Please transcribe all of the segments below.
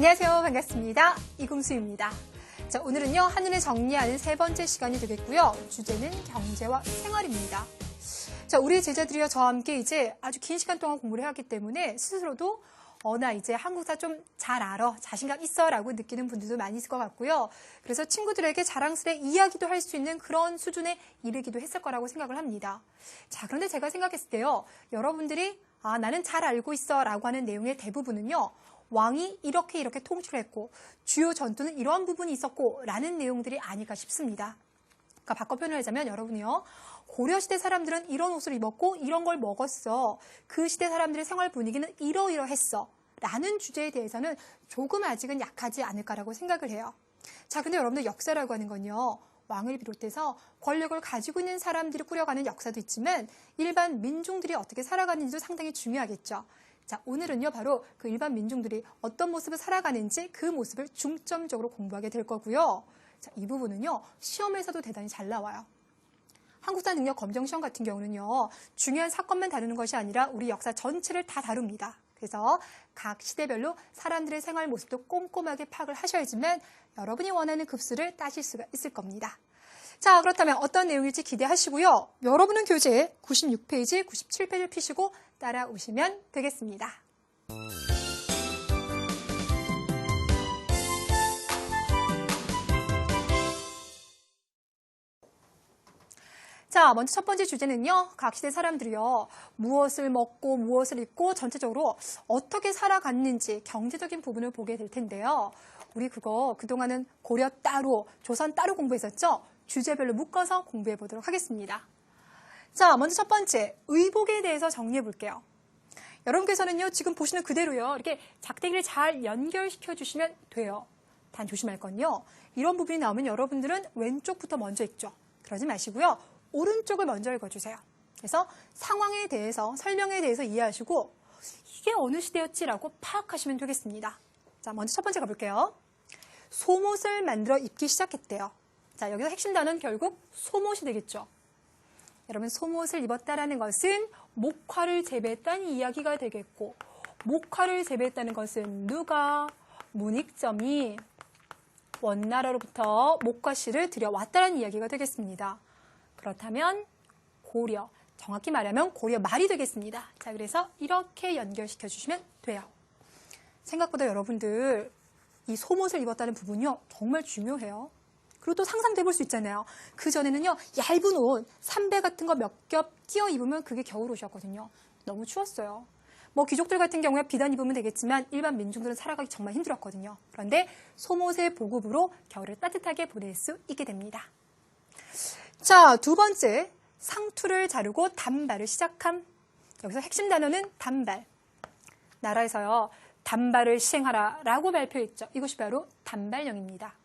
안녕하세요. 반갑습니다. 이금수입니다. 자, 오늘은요, 한눈에 정리하는 세 번째 시간이 되겠고요. 주제는 경제와 생활입니다. 자, 우리 제자들이요, 저와 함께 이제 아주 긴 시간 동안 공부를 해왔기 때문에 스스로도 나 이제 한국사 좀 잘 알아, 자신감 있어 라고 느끼는 분들도 많이 있을 것 같고요. 그래서 친구들에게 자랑스레 이야기도 할 수 있는 그런 수준에 이르기도 했을 거라고 생각을 합니다. 자, 그런데 제가 생각했을 때요, 여러분들이 나는 잘 알고 있어 라고 하는 내용의 대부분은요, 왕이 이렇게 통치를 했고 주요 전투는 이러한 부분이 있었고 라는 내용들이 아닐까 싶습니다. 그러니까 바꿔 표현을 하자면 여러분이요, 고려시대 사람들은 이런 옷을 입었고 이런 걸 먹었어. 그 시대 사람들의 생활 분위기는 이러이러했어. 라는 주제에 대해서는 조금 아직은 약하지 않을까라고 생각을 해요. 자, 근데 여러분들 역사라고 하는 건요, 왕을 비롯해서 권력을 가지고 있는 사람들이 꾸려가는 역사도 있지만 일반 민중들이 어떻게 살아가는지도 상당히 중요하겠죠. 자, 오늘은요, 바로 그 일반 민중들이 어떤 모습을 살아가는지 그 모습을 중점적으로 공부하게 될 거고요. 자, 이 부분은요, 시험에서도 대단히 잘 나와요. 한국사 능력 검정 시험 같은 경우는요, 중요한 사건만 다루는 것이 아니라 우리 역사 전체를 다 다룹니다. 그래서 각 시대별로 사람들의 생활 모습도 꼼꼼하게 파악을 하셔야지만 여러분이 원하는 급수를 따실 수가 있을 겁니다. 자, 그렇다면 어떤 내용일지 기대하시고요. 여러분은 교재 96페이지, 97페이지를 피시고 따라오시면 되겠습니다. 자, 먼저 첫 번째 주제는요, 각 시대 사람들이요, 무엇을 먹고 무엇을 입고 전체적으로 어떻게 살아갔는지 경제적인 부분을 보게 될 텐데요. 우리 그동안은 고려 따로, 조선 따로 공부했었죠? 주제별로 묶어서 공부해 보도록 하겠습니다. 자, 먼저 첫 번째, 의복에 대해서 정리해 볼게요. 여러분께서는요, 지금 보시는 그대로요, 이렇게 작대기를 잘 연결시켜 주시면 돼요. 단 조심할 건요, 이런 부분이 나오면 여러분들은 왼쪽부터 먼저 읽죠. 그러지 마시고요, 오른쪽을 먼저 읽어주세요. 그래서 상황에 대해서, 설명에 대해서 이해하시고 이게 어느 시대였지라고 파악하시면 되겠습니다. 자, 먼저 첫 번째 가볼게요. 소못을 만들어 입기 시작했대요. 자, 여기서 핵심 단어는 결국 소못이 되겠죠. 여러분, 소못을 입었다라는 것은 목화를 재배했다는 이야기가 되겠고, 목화를 재배했다는 것은 누가? 문익점이 원나라로부터 목화씨를 들여왔다는 이야기가 되겠습니다. 그렇다면 고려, 정확히 말하면 고려 말이 되겠습니다. 자, 그래서 이렇게 연결시켜 주시면 돼요. 생각보다 여러분들 이 소못을 입었다는 부분이요, 정말 중요해요. 그리고 또 상상돼 볼 수 있잖아요. 그전에는요, 얇은 옷, 삼배 같은 거 몇 겹 끼어 입으면 그게 겨울옷이었거든요. 너무 추웠어요. 뭐 귀족들 같은 경우에 비단 입으면 되겠지만 일반 민중들은 살아가기 정말 힘들었거든요. 그런데 소못의 보급으로 겨울을 따뜻하게 보낼 수 있게 됩니다. 자, 두 번째, 상투를 자르고 단발을 시작함. 여기서 핵심 단어는 단발. 나라에서요, 단발을 시행하라 라고 발표했죠. 이것이 바로 단발령입니다.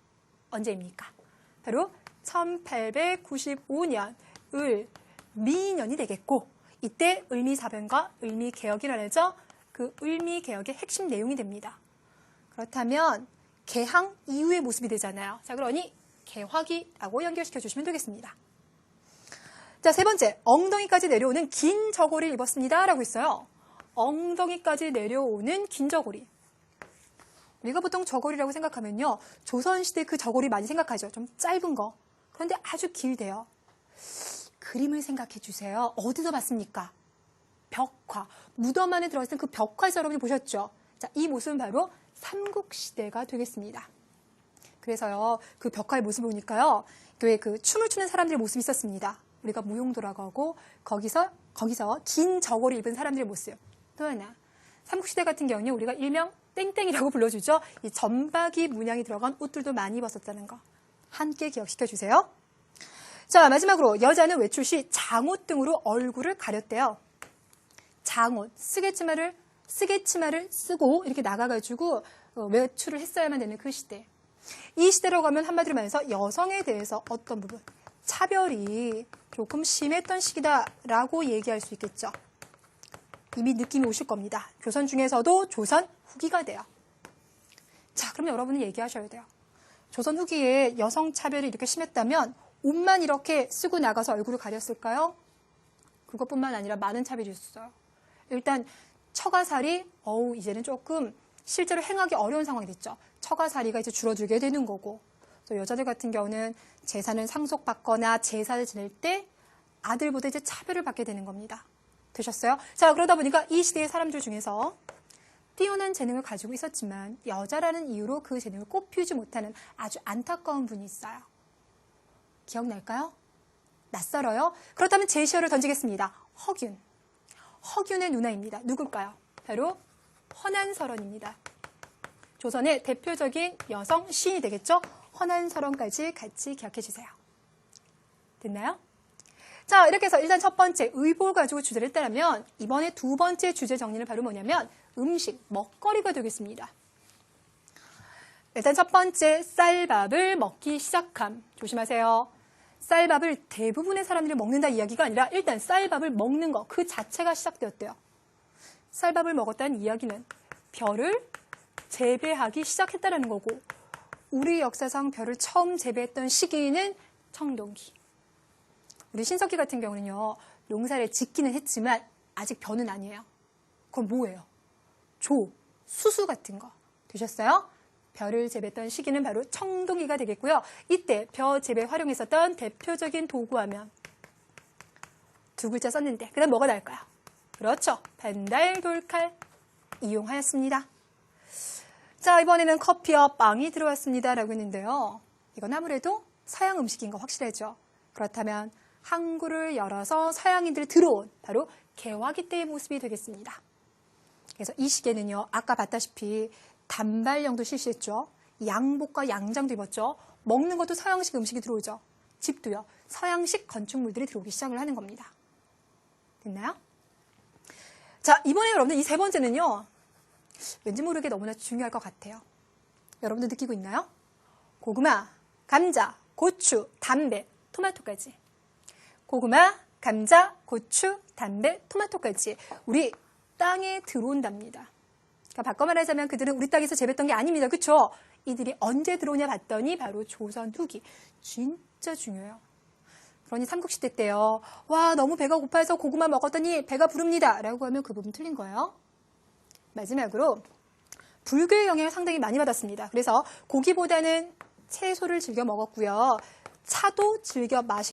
언제입니까? 바로 1895년 을미년이 되겠고, 이때 을미사변과 을미개혁이 일어나죠. 그 을미개혁의 핵심 내용이 됩니다. 그렇다면 개항 이후의 모습이 되잖아요. 자, 그러니 개화기라고 연결시켜 주시면 되겠습니다. 자, 세 번째, 엉덩이까지 내려오는 긴 저고리를 입었습니다 라고 있어요. 엉덩이까지 내려오는 긴 저고리. 우리가 보통 저고리라고 생각하면요, 조선시대 그 저고리 많이 생각하죠. 좀 짧은 거. 그런데 아주 길대요. 그림을 생각해 주세요. 어디서 봤습니까? 벽화. 무덤 안에 들어있는 그 벽화에서 여러분이 보셨죠? 자, 이 모습은 바로 삼국시대가 되겠습니다. 그래서요, 그 벽화의 모습을 보니까요, 왜 그 춤을 추는 사람들의 모습이 있었습니다. 우리가 무용도라고 하고, 거기서 긴 저고리 입은 사람들의 모습. 또 하나, 삼국시대 같은 경우는 우리가 일명 땡땡이라고 불러주죠. 이 점박이 문양이 들어간 옷들도 많이 입었었다는 거. 함께 기억시켜 주세요. 자, 마지막으로 여자는 외출 시 장옷 등으로 얼굴을 가렸대요. 장옷, 쓰개치마를 쓰고 이렇게 나가가지고 외출을 했어야만 되는 그 시대. 이 시대라고 하면 한마디로 말해서 여성에 대해서 어떤 부분, 차별이 조금 심했던 시기다라고 얘기할 수 있겠죠. 이미 느낌이 오실 겁니다. 조선 중에서도 조선 후기가 돼요. 자, 그럼 여러분이 얘기하셔야 돼요. 조선 후기에 여성 차별이 이렇게 심했다면 옷만 이렇게 쓰고 나가서 얼굴을 가렸을까요? 그것뿐만 아니라 많은 차별이 있었어요. 일단 처가살이 이제는 조금 실제로 행하기 어려운 상황이 됐죠. 처가살이가 이제 줄어들게 되는 거고, 또 여자들 같은 경우는 재산을 상속받거나 제사를 지낼 때 아들보다 이제 차별을 받게 되는 겁니다. 되셨어요? 자, 그러다 보니까 이 시대의 사람들 중에서 뛰어난 재능을 가지고 있었지만 여자라는 이유로 그 재능을 꽃피우지 못하는 아주 안타까운 분이 있어요. 기억날까요? 낯설어요? 그렇다면 제시어를 던지겠습니다. 허균. 허균의 누나입니다. 누굴까요? 바로 허난설원입니다. 조선의 대표적인 여성 시인이 되겠죠? 허난설원까지 같이 기억해 주세요. 됐나요? 자, 이렇게 해서 일단 첫 번째 의복을 가지고 주제를 했다면 이번에 두 번째 주제 정리는 바로 뭐냐면 음식, 먹거리가 되겠습니다. 일단 첫 번째 쌀밥을 먹기 시작함. 조심하세요. 쌀밥을 대부분의 사람들이 먹는다 이야기가 아니라 일단 쌀밥을 먹는 것 그 자체가 시작되었대요. 쌀밥을 먹었다는 이야기는 벼를 재배하기 시작했다는 거고 우리 역사상 벼를 처음 재배했던 시기는 청동기. 우리 신석기 같은 경우는요. 농사를 짓기는 했지만 아직 벼는 아니에요. 그럼 뭐예요? 조, 수수 같은 거. 되셨어요? 벼를 재배했던 시기는 바로 청동기가 되겠고요. 이때 벼 재배 활용했었던 대표적인 도구하면 두 글자 썼는데 그 다음 뭐가 나올까요? 그렇죠. 반달, 돌칼 이용하였습니다. 자, 이번에는 커피와 빵이 들어왔습니다. 라고 했는데요. 이건 아무래도 서양 음식인 거 확실하죠. 그렇다면 항구를 열어서 서양인들이 들어온 바로 개화기 때의 모습이 되겠습니다. 그래서 이 시기에는요. 아까 봤다시피 단발령도 실시했죠. 양복과 양장도 입었죠. 먹는 것도 서양식 음식이 들어오죠. 집도요. 서양식 건축물들이 들어오기 시작을 하는 겁니다. 됐나요? 자, 이번에 여러분들 이 세 번째는요. 왠지 모르게 너무나 중요할 것 같아요. 여러분들 느끼고 있나요? 고구마, 감자, 고추, 담배, 토마토까지. 고구마, 감자, 고추, 담배, 토마토까지 우리 땅에 들어온답니다. 그러니까 바꿔 말하자면 그들은 우리 땅에서 재배했던 게 아닙니다. 그렇죠? 이들이 언제 들어오냐 봤더니 바로 조선 후기. 진짜 중요해요. 그러니 삼국시대 때요. 와, 너무 배가 고파서 고구마 먹었더니 배가 부릅니다. 라고 하면 그 부분 틀린 거예요. 마지막으로 불교의 영향을 상당히 많이 받았습니다. 그래서 고기보다는 채소를 즐겨 먹었고요. 차도 즐겨 마시